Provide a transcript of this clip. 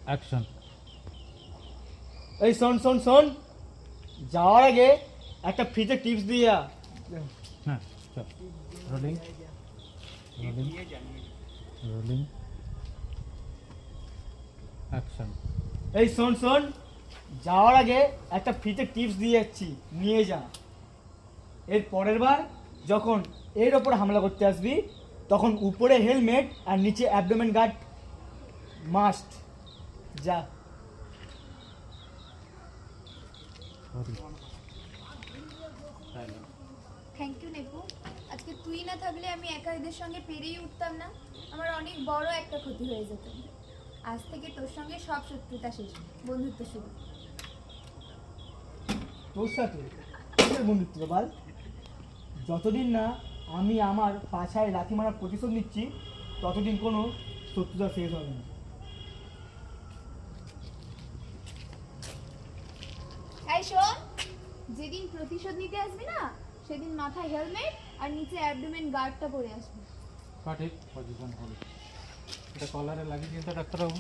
Action. এই শোন শোন শোন, যাওয়ার আগে একটা ফ্রিতে টিপস দিয়ে যা। হ্যাঁ চল। Rolling rolling rolling action. এই শোন শোন, যাওয়ার আগে একটা ফ্রিতে টিপস দিয়ে যাচ্ছি, নিয়ে যা। এর পরের বার যখন এর ওপর হামলা করতে আসবি, তখন উপরে হেলমেট আর নিচে অ্যাবডোমেন গার্ড মাস্ট। যা। Thank you Nepu. আজকে তুই না থাকলে আমি একা এদের সঙ্গে পেরেই উঠতাম না। আমার অনেক বড় একটা ক্ষতি হয়ে যেত। আজ থেকে তোর সঙ্গে সব শত্রুতা শেষ, বন্ধুত্ব শুরু। তোর সাথে কিসের বন্ধুত্ব বল? যতদিন না আমি আমার পাছায় লাথি মারার প্রতিশোধ নিচ্ছি, ততদিন কোনো শত্রুতা শেষ হবে না। এই শোন, যেদিন প্রতিশোধ নিতে আসবি না, সেদিন মাথায় হেলমেট আর নিচে অ্যাবডোমেন গার্ডটা পরে আসবি। সঠিক পজিশন হলো। এটা কলারে লাগিয়ে দিন তো ডাক্তারবাবু।